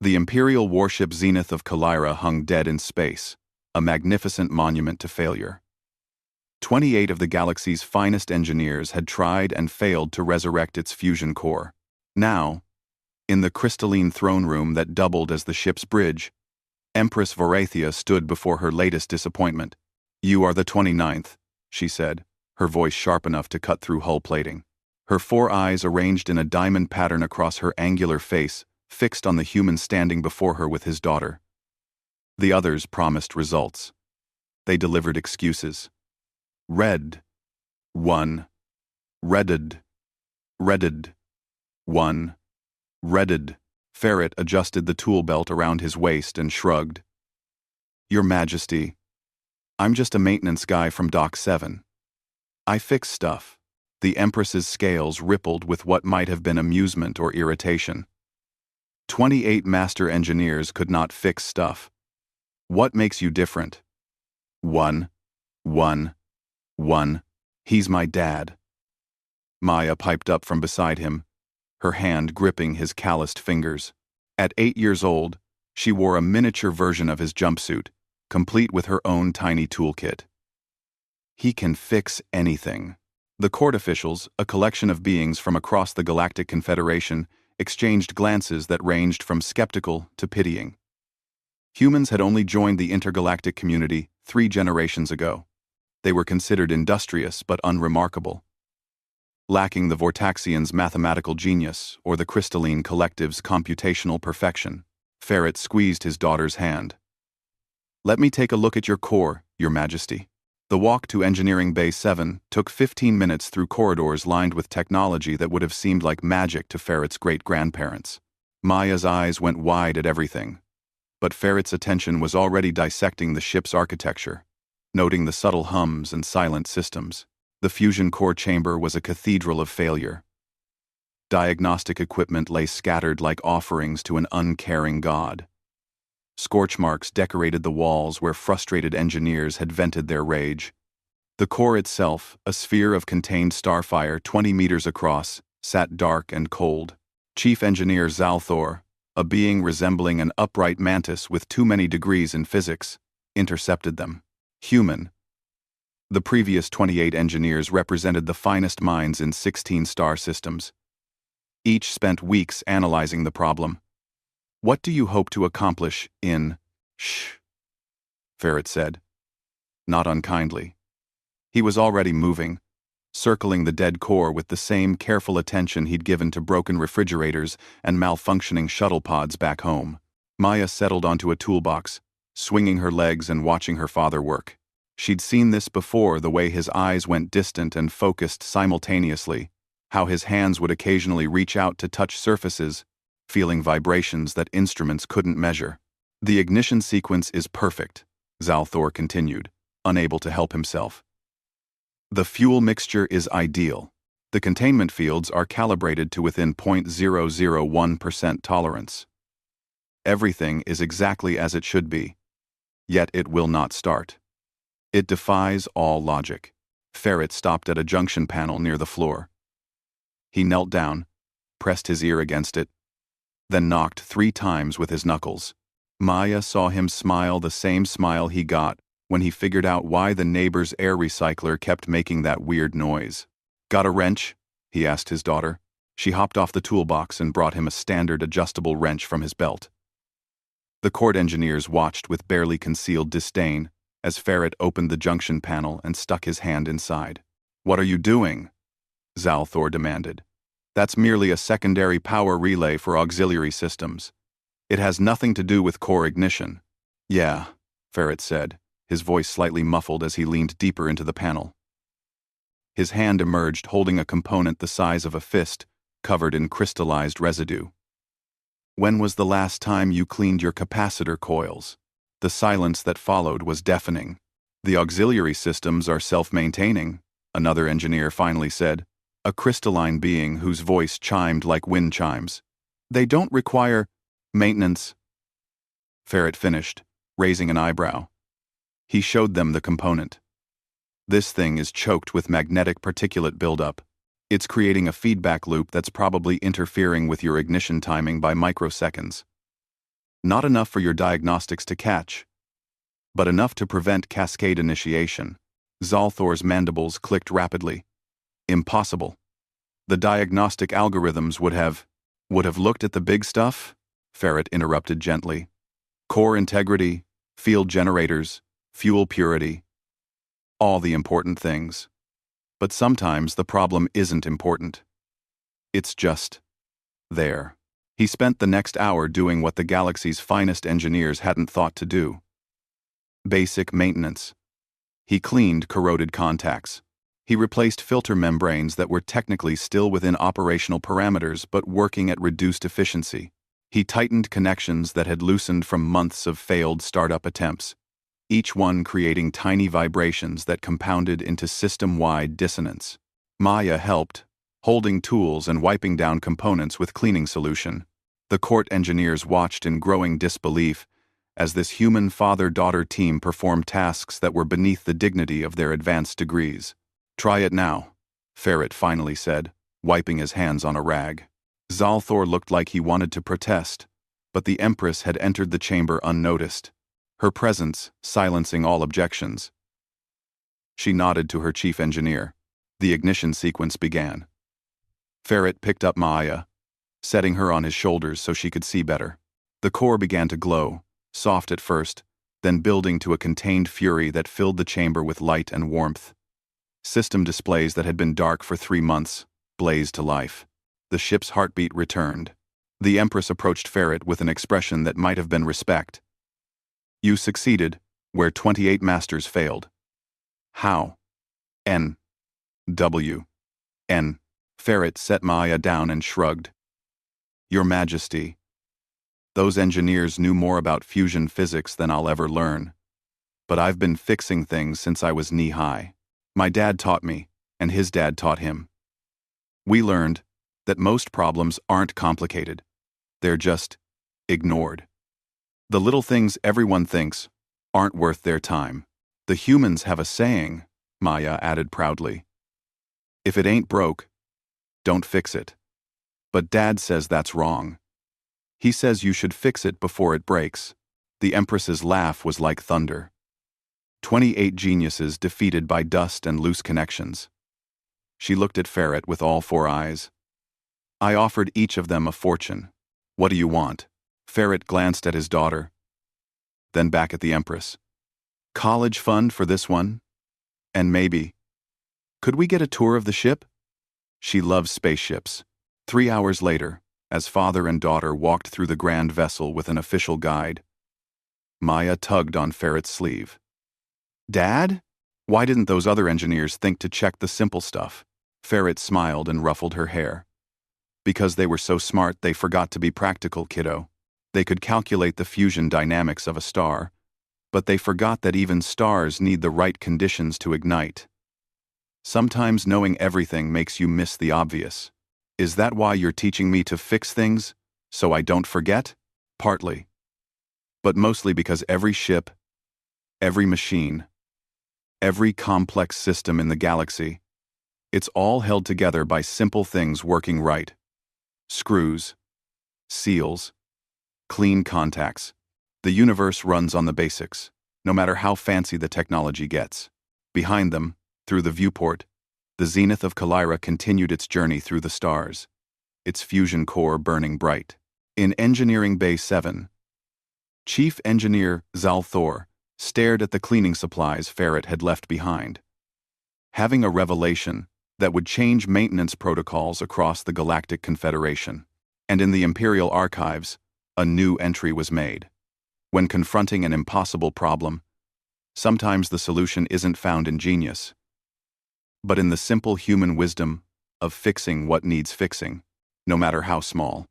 The Imperial warship Zenith of Kalira hung dead in space, a magnificent monument to failure. 28 of the galaxy's finest engineers had tried and failed to resurrect its fusion core. Now, in the crystalline throne room that doubled as the ship's bridge, Empress Varathia stood before her latest disappointment. "You are the 29th, she said, her voice sharp enough to cut through hull plating. Her 4 eyes arranged in a diamond pattern across her angular face, fixed on the human standing before her with his daughter. The others promised results. They delivered excuses. Red. 1. Redded. Redded. 1. Redded. Ferret adjusted the tool belt around his waist and shrugged. "Your Majesty, I'm just a maintenance guy from Dock 7. I fix stuff." The Empress's scales rippled with what might have been amusement or irritation. 28 master engineers could not fix stuff. "What makes you different?" 1. 1. 1. "He's my dad." Maya piped up from beside him, her hand gripping his calloused fingers. At 8 years old, she wore a miniature version of his jumpsuit, complete with her own tiny toolkit. "He can fix anything." The court officials, a collection of beings from across the Galactic Confederation, exchanged glances that ranged from skeptical to pitying. Humans had only joined the intergalactic community 3 generations ago. They were considered industrious but unremarkable, lacking the Vortaxians' mathematical genius or the crystalline collective's computational perfection. Ferret squeezed his daughter's hand. "Let me take a look at your core, Your Majesty." The walk to Engineering Bay 7 took 15 minutes through corridors lined with technology that would have seemed like magic to Ferret's great-grandparents. Maya's eyes went wide at everything, but Ferret's attention was already dissecting the ship's architecture, noting the subtle hums and silent systems. The fusion core chamber was a cathedral of failure. Diagnostic equipment lay scattered like offerings to an uncaring god. Scorch marks decorated the walls where frustrated engineers had vented their rage. The core itself, a sphere of contained starfire 20 meters across, sat dark and cold. Chief Engineer Zalthor, a being resembling an upright mantis with too many degrees in physics, intercepted them. Human. The previous 28 engineers represented the finest minds in 16 star systems. Each spent weeks analyzing the problem. "What do you hope to accomplish in Shh?" Ferret said, not unkindly. He was already moving, circling the dead core with the same careful attention he'd given to broken refrigerators and malfunctioning shuttle pods back home. Maya settled onto a toolbox, swinging her legs and watching her father work. She'd seen this before, the way his eyes went distant and focused simultaneously, how his hands would occasionally reach out to touch surfaces, feeling vibrations that instruments couldn't measure. "The ignition sequence is perfect," Zalthor continued, unable to help himself. "The fuel mixture is ideal. The containment fields are calibrated to within 0.001% tolerance. Everything is exactly as it should be. Yet it will not start. It defies all logic." Ferret stopped at a junction panel near the floor. He knelt down, pressed his ear against it, then knocked 3 times with his knuckles. Maya saw him smile, the same smile he got when he figured out why the neighbor's air recycler kept making that weird noise. "Got a wrench?" he asked his daughter. She hopped off the toolbox and brought him a standard adjustable wrench from his belt. The court engineers watched with barely concealed disdain as Ferret opened the junction panel and stuck his hand inside. "What are you doing?" Zalthor demanded. "That's merely a secondary power relay for auxiliary systems. It has nothing to do with core ignition." "Yeah," Ferret said, his voice slightly muffled as he leaned deeper into the panel. His hand emerged holding a component the size of a fist, covered in crystallized residue. "When was the last time you cleaned your capacitor coils?" The silence that followed was deafening. "The auxiliary systems are self-maintaining," another engineer finally said, a crystalline being whose voice chimed like wind chimes. "They don't require maintenance." Ferret finished, raising an eyebrow. He showed them the component. "This thing is choked with magnetic particulate buildup. It's creating a feedback loop that's probably interfering with your ignition timing by microseconds." Not enough for your diagnostics to catch, but enough to prevent cascade initiation. Zalthor's mandibles clicked rapidly. Impossible. The diagnostic algorithms would have looked at the big stuff? Ferret interrupted gently. Core integrity, field generators, fuel purity. All the important things. But sometimes the problem isn't important. It's just there. He spent the next hour doing what the galaxy's finest engineers hadn't thought to do. Basic maintenance. He cleaned corroded contacts. He replaced filter membranes that were technically still within operational parameters but working at reduced efficiency. He tightened connections that had loosened from months of failed startup attempts, each one creating tiny vibrations that compounded into system-wide dissonance. Maya helped, holding tools and wiping down components with cleaning solution. The court engineers watched in growing disbelief as this human father-daughter team performed tasks that were beneath the dignity of their advanced degrees. "Try it now," Ferret finally said, wiping his hands on a rag. Zalthor looked like he wanted to protest, but the Empress had entered the chamber unnoticed, her presence silencing all objections. She nodded to her chief engineer. The ignition sequence began. Ferret picked up Maya, setting her on his shoulders so she could see better. The core began to glow, soft at first, then building to a contained fury that filled the chamber with light and warmth. System displays that had been dark for 3 months blazed to life. The ship's heartbeat returned. The Empress approached Ferret with an expression that might have been respect. "You succeeded, where 28 masters failed." "How?" N. W. N. Ferret set Maya down and shrugged. "Your Majesty, those engineers knew more about fusion physics than I'll ever learn. But I've been fixing things since I was knee-high. My dad taught me, and his dad taught him. We learned that most problems aren't complicated. They're just ignored. The little things everyone thinks aren't worth their time. The humans have a saying," Maya added proudly. "If it ain't broke, don't fix it. But Dad says that's wrong. He says you should fix it before it breaks." The Empress's laugh was like thunder. 28 geniuses defeated by dust and loose connections. She looked at Ferret with all 4 eyes. "I offered each of them a fortune. What do you want?" Ferret glanced at his daughter, then back at the Empress. "College fund for this one? And maybe, could we get a tour of the ship?" She loves spaceships. 3 hours later, as father and daughter walked through the grand vessel with an official guide, Maya tugged on Ferret's sleeve. "Dad? Why didn't those other engineers think to check the simple stuff?" Ferret smiled and ruffled her hair. "Because they were so smart they forgot to be practical, kiddo. They could calculate the fusion dynamics of a star, but they forgot that even stars need the right conditions to ignite. Sometimes knowing everything makes you miss the obvious. Is that why you're teaching me to fix things, so I don't forget?" "Partly. But mostly because every ship, every machine, every complex system in the galaxy, it's all held together by simple things working right. Screws, seals, clean contacts. The universe runs on the basics, no matter how fancy the technology gets." Behind them, through the viewport, the zenith of Kalira continued its journey through the stars, its fusion core burning bright. In Engineering Bay 7, Chief Engineer Zalthor stared at the cleaning supplies Ferret had left behind, having a revelation that would change maintenance protocols across the Galactic Confederation. And in the Imperial Archives, a new entry was made. When confronting an impossible problem, sometimes the solution isn't found in genius, but in the simple human wisdom of fixing what needs fixing, no matter how small.